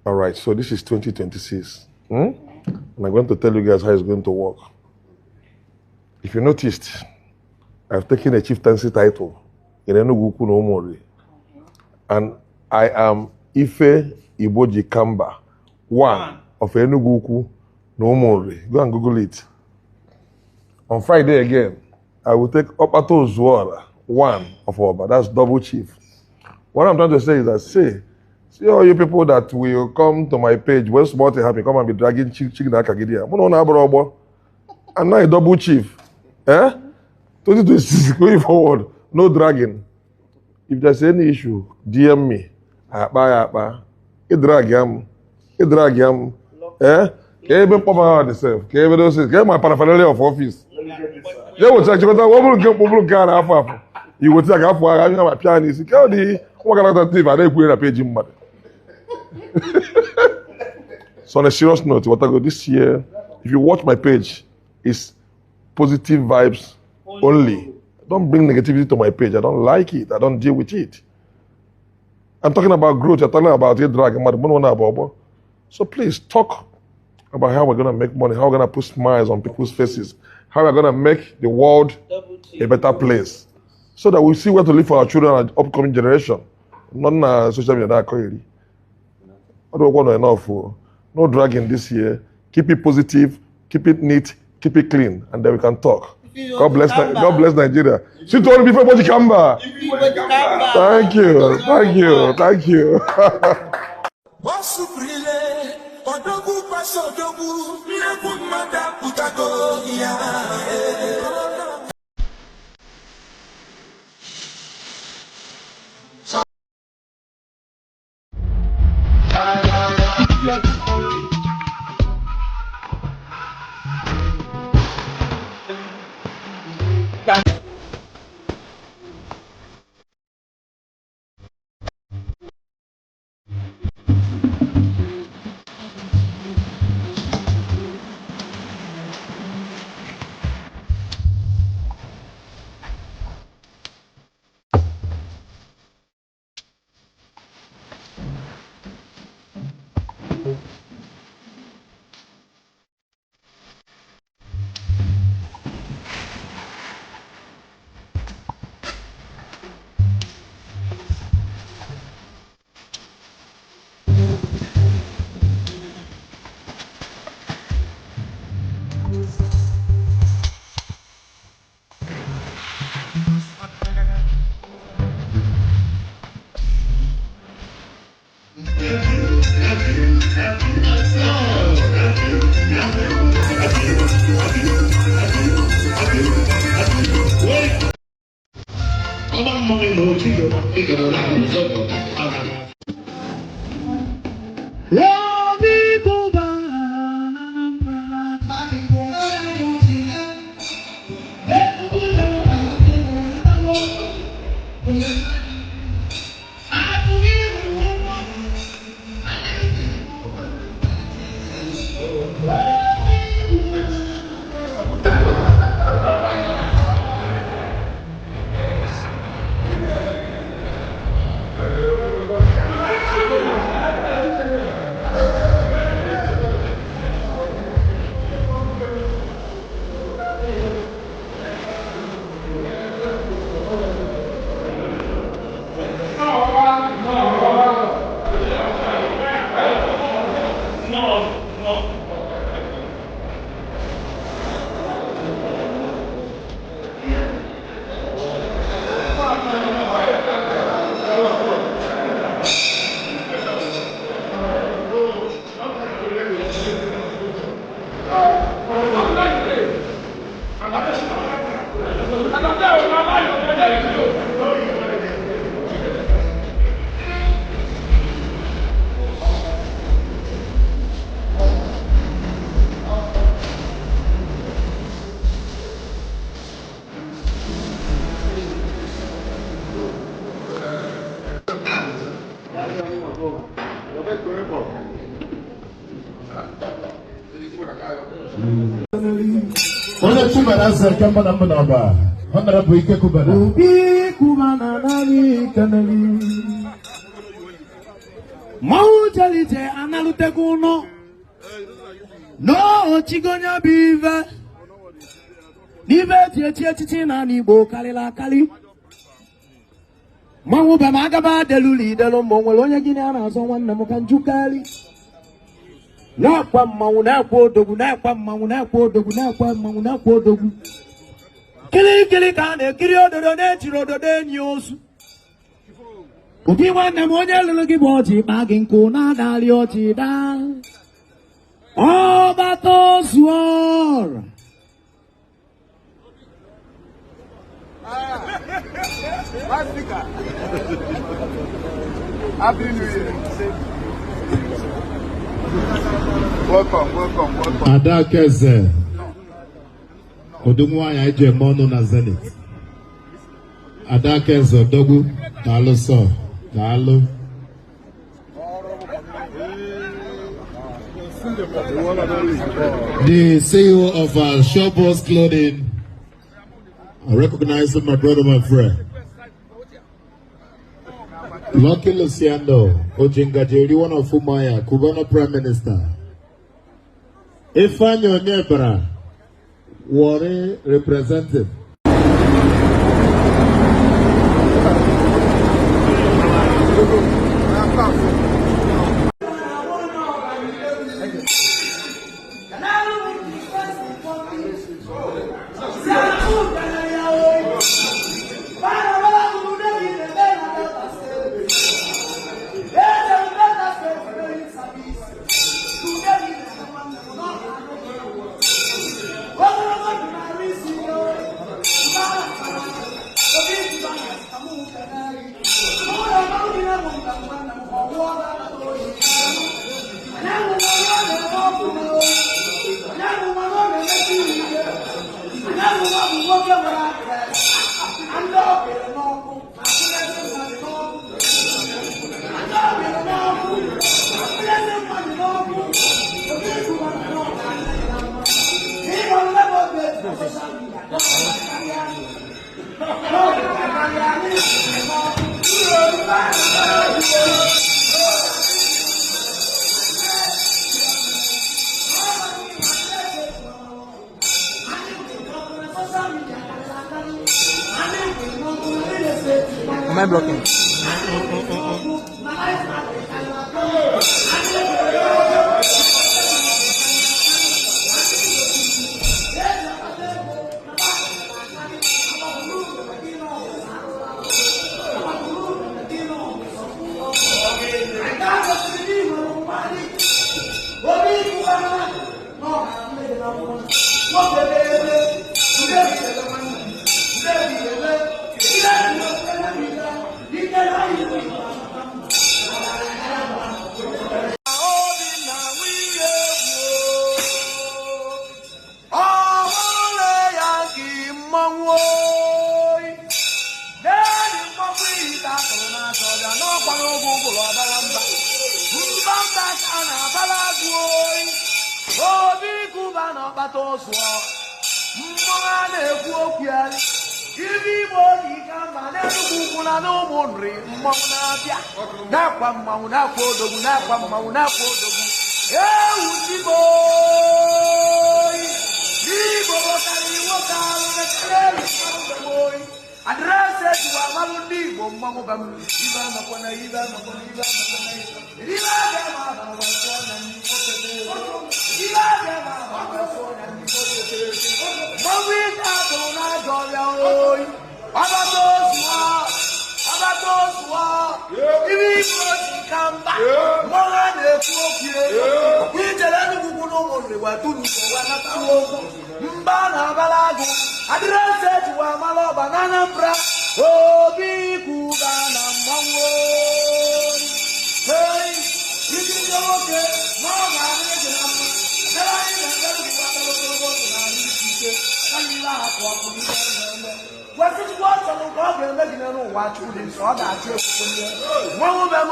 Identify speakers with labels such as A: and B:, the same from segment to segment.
A: All right, so this is 2026. And I'm going to tell you guys how it's going to work. If you noticed, I've taken a chieftaincy title in Enugu no Omori. And I am Ife Iboji Kamba, one of Enugu no Omori. Go and Google it. On Friday again, I will take Opato Zuara, one of Oba. That's double chief. What I'm trying to say is that, see all you people that will come to my page, when small thing happen, come and be dragging chicken Akagidia. I'm not a double chief. 2026 going forward, no dragging. If there's any issue, DM me. I drag him. Can you pop out yourself? Can you get my paraphernalia of office? They will check what will get half. You will take half I have my pianist. What kind of thing? I don't put a page in mud. So on a serious note, what I go this year, if you watch my page, it's positive vibes only. Don't bring negativity to my page. I don't like it. I don't deal with it. I'm talking about growth. You're talking about it, drag. So please talk about how we're going to make money, how we're going to put smiles on people's faces, how we're going to make the world a better place, so that we see where to live for our children and upcoming generation. Not social media. I don't want enough. No dragging this year. Keep it positive, keep it neat, keep it clean, and then we can talk. God bless Nigeria. She told me before you come back. Thank you.
B: Cubana sir Cubana Manaba. Honorable Cubana. Cubana Nani Canali. Maujalite
C: Tekuno. No, Chigonya Biva. Nive Tietina Nibo Kalila Kali. Mamu Bamagaba deluli delombo Walonya Guinea, someone Namokanjukali. Nakwa Mauna Podogu, Nakwa Mauna Podogu, Nakwa Mauna Podogu. Kili Kane, Kirio de Netiro de Denios. Ukiwa na moja lulugiboti Maginko na dalioti da. Oh, batos war.
D: Happy New Year. Welcome.
B: Adakeze. Odumwa ya eje mono na Zenith. Adakeze Odogu. Dalo so. Dalo. The CEO of Showboss Clothing. I recognize him, my brother, my friend. Lucky Luciano, Ojingajeri, one of Umaya, Cubana Prime Minister. Ifanyo Nebra, Warri representative.
E: Am I blocking?
C: Cubana batoswa mwana ekuokia ibi boni kama na kukuna no monre mwana bia na kwa mauna kodogu na kwa mauna kodogu ujibo ibo bakari wotalo na kele boy address to amalundi bommo bam iba makona iba makona What is what I'm going to watch with him? So that's it. One of them,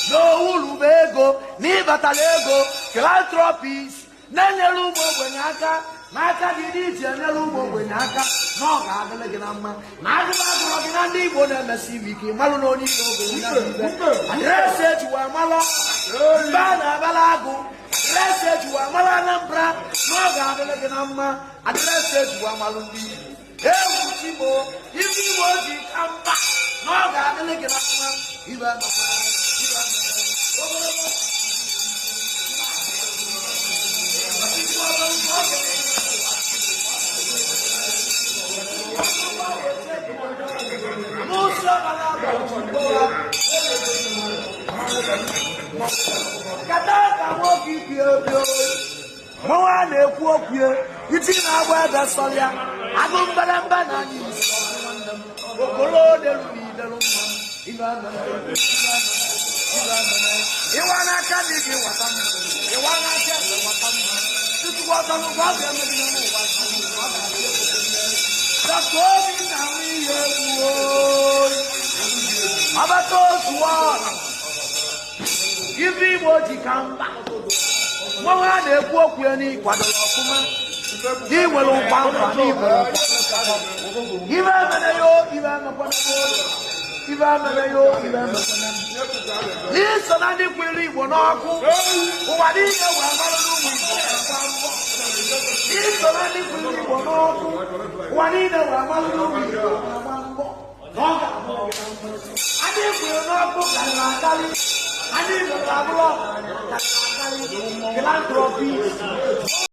C: no Ulubego, Nibatalego, Philanthropies, Nanyalumo, Wenaka. n'aka gị dị iche nyere ụmụ ogbenye aka na ọ ga-adịrị gị na mma na agụba agụrụ gị na ndị Igbo na-emesi ibe ike malụ na onye Igbo ogbenye na mbe adịrịsị ejiwa malụ mbe a na-abala agụ adịrịsị ejiwa malụ Anambra na ọ ga-adịrị gị na mma adịrịsị ejiwa malụ ndị egwu Chimo ibe Igbo ji ka mba na ọ ga-adịrị gị na mma ibe Mwa na-ekwu okwu iti na-agba ebe sọrịa agụ mgbadamba na anyị okolo deluru idelu mma ịwa n'aka dị gị wata mma ịwa n'aka ebe wata mma tutu ọzọ n'ụgbọ ọ ga-emebi n'ụwa dọkta obi na ahụ ihe egwu ọbata otu ọrụ ibe Igbo ji ka mba nwa a na-ekwu okwu ya n'ịkwadoro ọfụma iwere ụkwa mkpa n'iwere ibe emere yo ibe emekwana ibe emere yo ibe emekwana n'iso na ndị kwere Igbo n'ọkụ ụwa niile wee mara n'ụmụ Igbo n'iso na ndị kwere Igbo n'ọkụ ụwa niile wee mara n'ụmụ Igbo na-agba mbọ na ọ ga-abụ anyị kwere n'ọkụ karịrị akarị. I need a philanthropy.